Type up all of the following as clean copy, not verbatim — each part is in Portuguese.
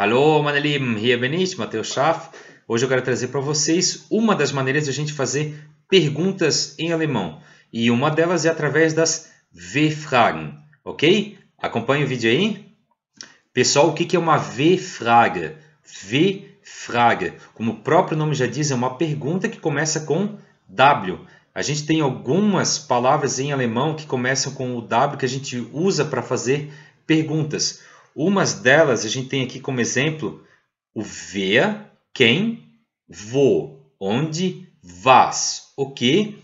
Hallo, meine Lieben, hier bin ich, Matheus Schaff. Hoje eu quero trazer para vocês uma das maneiras de a gente fazer perguntas em alemão. E uma delas é através das W-Fragen, ok? Acompanhe o vídeo aí. Pessoal, o que é uma W-Frage? W-Frage, como o próprio nome já diz, é uma pergunta que começa com W. A gente tem algumas palavras em alemão que começam com o W que a gente usa para fazer perguntas. Umas delas a gente tem aqui como exemplo o wer, quem, wo, onde, was, o que,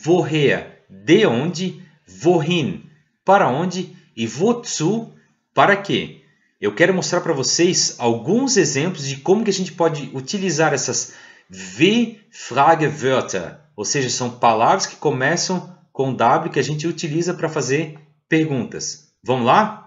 woher, de onde, wohin, para onde e wozu, para quê. Eu quero mostrar para vocês alguns exemplos de como que a gente pode utilizar essas W-Fragewörter, ou seja, são palavras que começam com W que a gente utiliza para fazer perguntas. Vamos lá?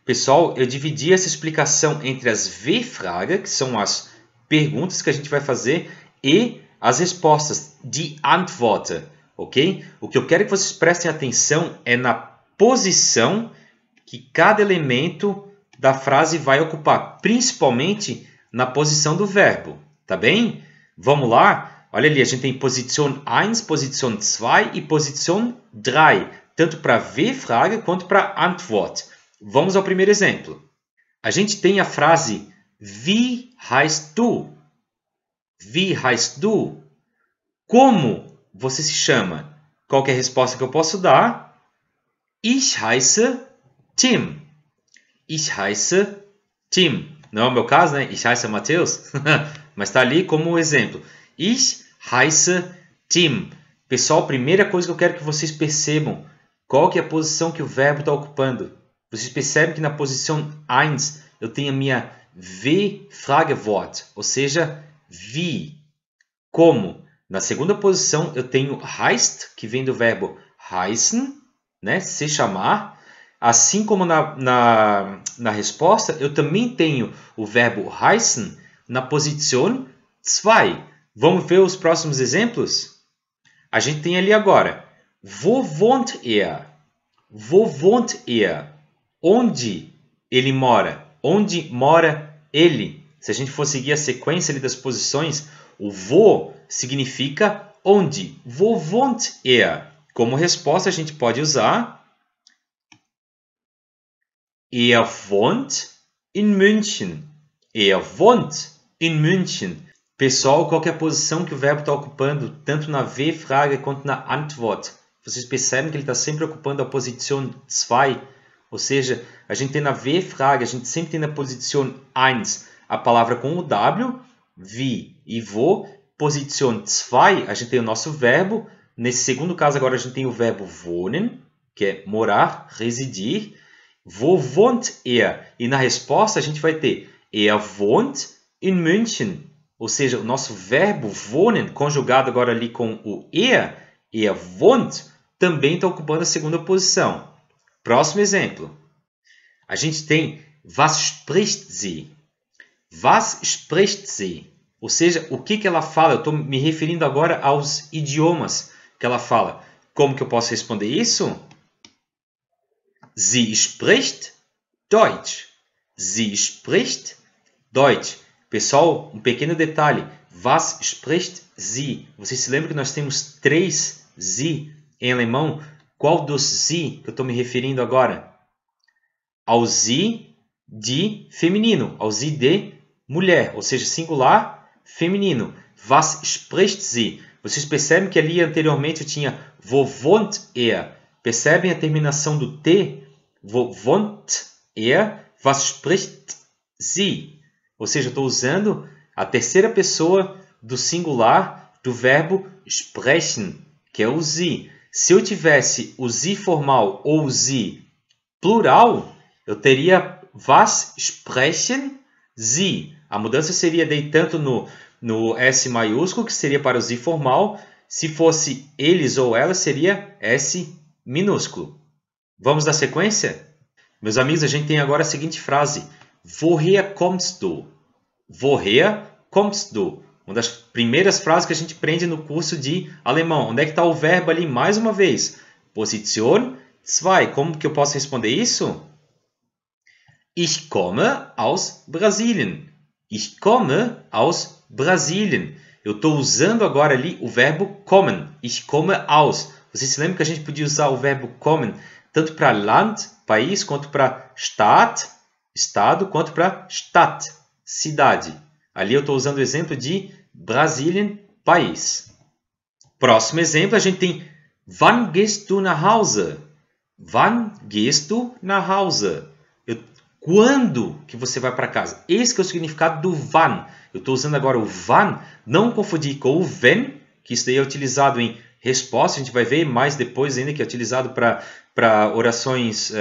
Pessoal, eu dividi essa explicação entre as W-Frage, que são as perguntas que a gente vai fazer, e as respostas, die Antworten, ok? O que eu quero que vocês prestem atenção é na posição que cada elemento da frase vai ocupar, principalmente na posição do verbo, tá bem? Vamos lá? Olha ali, a gente tem posição 1, posição 2 e posição 3, tanto para W-Frage quanto para Antwort. Vamos ao primeiro exemplo. A gente tem a frase Wie heißt du? Wie heißt du? Como você se chama? Qual que é a resposta que eu posso dar? Ich heiße Tim. Ich heiße Tim. Não é o meu caso, né? Ich heiße Matheus. Mas está ali como exemplo. Ich heiße Tim. Pessoal, primeira coisa que eu quero que vocês percebam. Qual que é a posição que o verbo está ocupando? Vocês percebem que na posição 1 eu tenho a minha W-Fragewort, ou seja, wie, como. Na segunda posição eu tenho heißt, que vem do verbo heißen, né, se chamar. Assim como na resposta, eu também tenho o verbo heißen na posição 2. Vamos ver os próximos exemplos? A gente tem ali agora, wo wohnt er? Wo wohnt er? Onde ele mora? Onde mora ele? Se a gente for seguir a sequência ali das posições, o wo significa onde. Wo wohnt er? Como resposta, a gente pode usar Er wohnt in München. Er wohnt in München. Pessoal, qual que é a posição que o verbo está ocupando, tanto na W-Frage quanto na Antwort? Vocês percebem que ele está sempre ocupando a posição 2. Ou seja, a gente tem na W-Frage, a gente sempre tem na posição 1 a palavra com o W, wie e wo. Posição 2, a gente tem o nosso verbo. Nesse segundo caso, agora a gente tem o verbo wohnen, que é morar, residir. Wo wohnt er? E na resposta a gente vai ter Er wohnt in München. Ou seja, o nosso verbo wohnen, conjugado agora ali com o er wohnt, também está ocupando a segunda posição. Próximo exemplo. A gente tem Was spricht sie? Was spricht sie? Ou seja, o que ela fala? Eu estou me referindo agora aos idiomas que ela fala. Como que eu posso responder isso? Sie spricht Deutsch. Sie spricht Deutsch. Pessoal, um pequeno detalhe. Was spricht sie? Vocês se lembram que nós temos 3 sie em alemão? Qual dos sie que eu estou me referindo agora? Ao sie de feminino, ao sie de mulher, ou seja, singular feminino. Was spricht sie? Vocês percebem que ali anteriormente eu tinha wo wohnt er? Percebem a terminação do T? Wo wohnt er? Was spricht sie? Ou seja, eu estou usando a terceira pessoa do singular do verbo sprechen, que é o sie. Se eu tivesse o sie formal ou o sie plural, eu teria was sprechen sie. A mudança seria daí tanto no S maiúsculo, que seria para o sie formal. Se fosse eles ou elas, seria S minúsculo. Vamos dar sequência? Meus amigos, a gente tem agora a seguinte frase. Woher kommst du? Woher kommst du? Uma das primeiras frases que a gente aprende no curso de alemão. Onde é que está o verbo ali? Mais uma vez. Position 2. Como que eu posso responder isso? Ich komme aus Brasilien. Ich komme aus Brasilien. Eu estou usando agora ali o verbo kommen. Ich komme aus. Vocês se lembram que a gente podia usar o verbo kommen tanto para Land, país, quanto para Stadt, estado, quanto para Stadt, cidade. Ali eu estou usando o exemplo de Brasilien, país. Próximo exemplo, a gente tem Wann gehst du nach Hause? Wann gehst du nach Hause? Quando que você vai para casa? Esse que é o significado do wann. Eu estou usando agora o wann, não confundir com o wenn, que isso daí é utilizado em resposta, a gente vai ver mais depois ainda que é utilizado para orações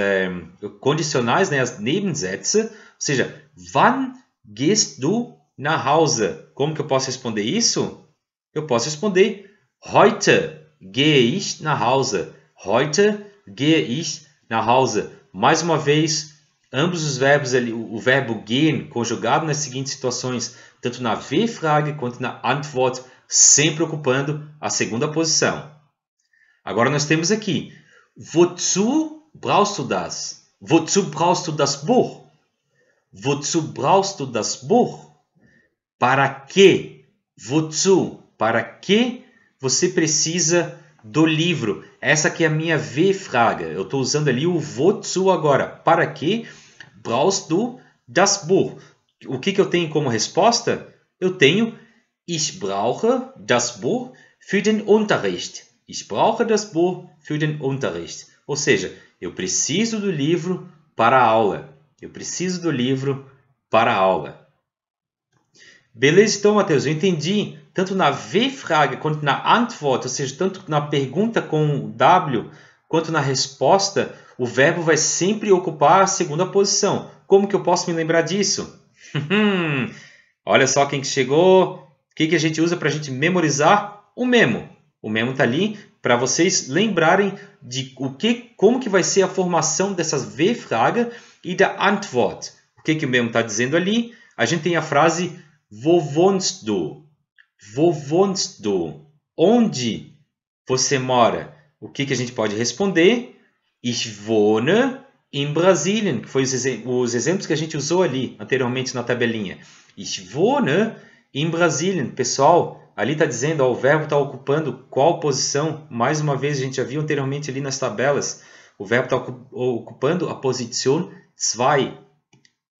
condicionais, né, as Nebensätze. Ou seja, wann gehst du nach Hause? Como que eu posso responder isso? Eu posso responder heute gehe ich nach Hause. Heute gehe ich nach Hause. Mais uma vez, ambos os verbos ali, o verbo gehen conjugado nas seguintes situações, tanto na W-Frage quanto na Antwort, sempre ocupando a segunda posição. Agora nós temos aqui, wozu brauchst du das? Wozu brauchst du das Buch? Wozu brauchst du das Buch? Para que? Wozu? Para que você precisa do livro? Essa aqui é a minha W-Frage. Eu estou usando ali o wozu agora. Para que brauchst du das Buch? O que eu tenho como resposta? Eu tenho Ich brauche das Buch für den Unterricht. Ich brauche das Buch für den Unterricht. Ou seja, eu preciso do livro para a aula. Eu preciso do livro para a aula. Beleza, então, Matheus, eu entendi tanto na W-Frage quanto na Antwort, ou seja, tanto na pergunta com W quanto na resposta, o verbo vai sempre ocupar a segunda posição. Como que eu posso me lembrar disso? Olha só quem chegou. O que a gente usa para a gente memorizar? O memo. O memo está ali para vocês lembrarem de como que vai ser a formação dessas W-Frage e da Antwort. O que o memo está dizendo ali? A gente tem a frase Wo wohnst du? Wo wohnst du? Onde você mora? O que a gente pode responder? Ich wohne in Brasilien, que foi os exemplos que a gente usou ali anteriormente na tabelinha. Ich wohne in Brasilien. Pessoal, ali está dizendo, ó, o verbo está ocupando qual posição? Mais uma vez, a gente já viu anteriormente ali nas tabelas. O verbo está ocupando a posição 2.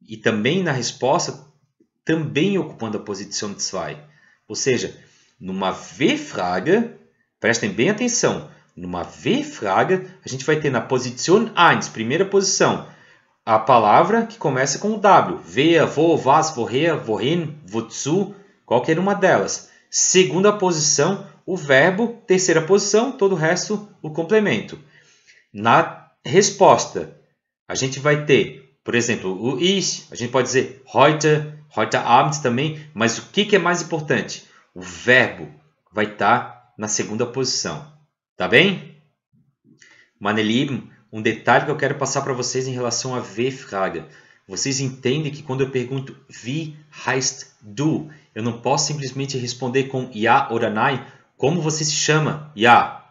E também na resposta, também ocupando a posição 2. Ou seja, numa W-Frage, prestem bem atenção, numa W-Frage, a gente vai ter na posição 1, primeira posição, a palavra que começa com o W. Wer, wo, was, woher, wohin, wozu, qualquer uma delas. Segunda posição, o verbo. Terceira posição, todo o resto, o complemento. Na resposta, a gente vai ter, por exemplo, o ich, a gente pode dizer heute, heute Abend também, mas o que é mais importante? O verbo vai estar na segunda posição. Tá bem? Meine Lieben, um detalhe que eu quero passar para vocês em relação a W-Frage. Vocês entendem que quando eu pergunto Wie heißt du? Eu não posso simplesmente responder com Ja ou Nein. Como você se chama? Ja.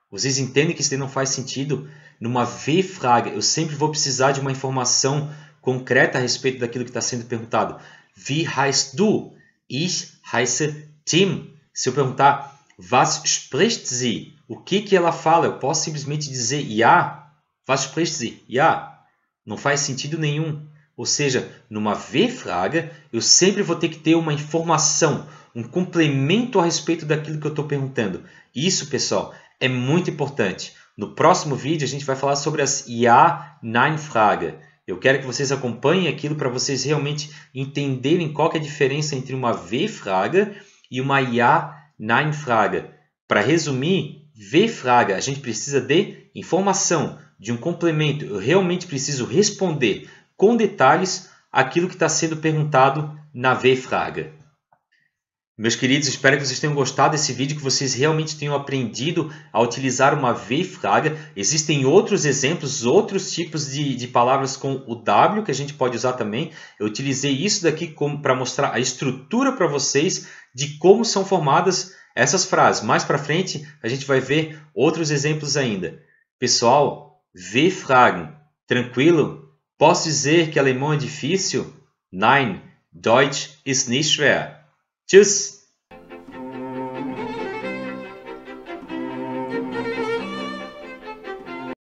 Vocês entendem que isso não faz sentido? Numa W-Frage, eu sempre vou precisar de uma informação concreta a respeito daquilo que está sendo perguntado. Wie heißt du? Ich heiße Tim. Se eu perguntar Was spricht sie? O que ela fala? Eu posso simplesmente dizer Ja. Was spricht sie? Ja. Não faz sentido nenhum. Ou seja, numa W-Frage, eu sempre vou ter que ter uma informação, um complemento a respeito daquilo que eu estou perguntando. Isso, pessoal, é muito importante. No próximo vídeo, a gente vai falar sobre as Ja-Nein-Frage. Eu quero que vocês acompanhem aquilo para vocês realmente entenderem qual que é a diferença entre uma W-Frage e uma Ja-Nein-Frage. Para resumir, W-Frage, a gente precisa de informação, de um complemento. Eu realmente preciso responder com detalhes aquilo que está sendo perguntado na W-Frage. Meus queridos, espero que vocês tenham gostado desse vídeo, que vocês realmente tenham aprendido a utilizar uma W-Frage. Existem outros exemplos, outros tipos de palavras com o W que a gente pode usar também. Eu utilizei isso daqui para mostrar a estrutura para vocês de como são formadas essas frases. Mais para frente, a gente vai ver outros exemplos ainda. Pessoal, W-Fragen, tranquilo? Posso dizer que alemão é difícil? Nein, Deutsch ist nicht schwer. Tschüss!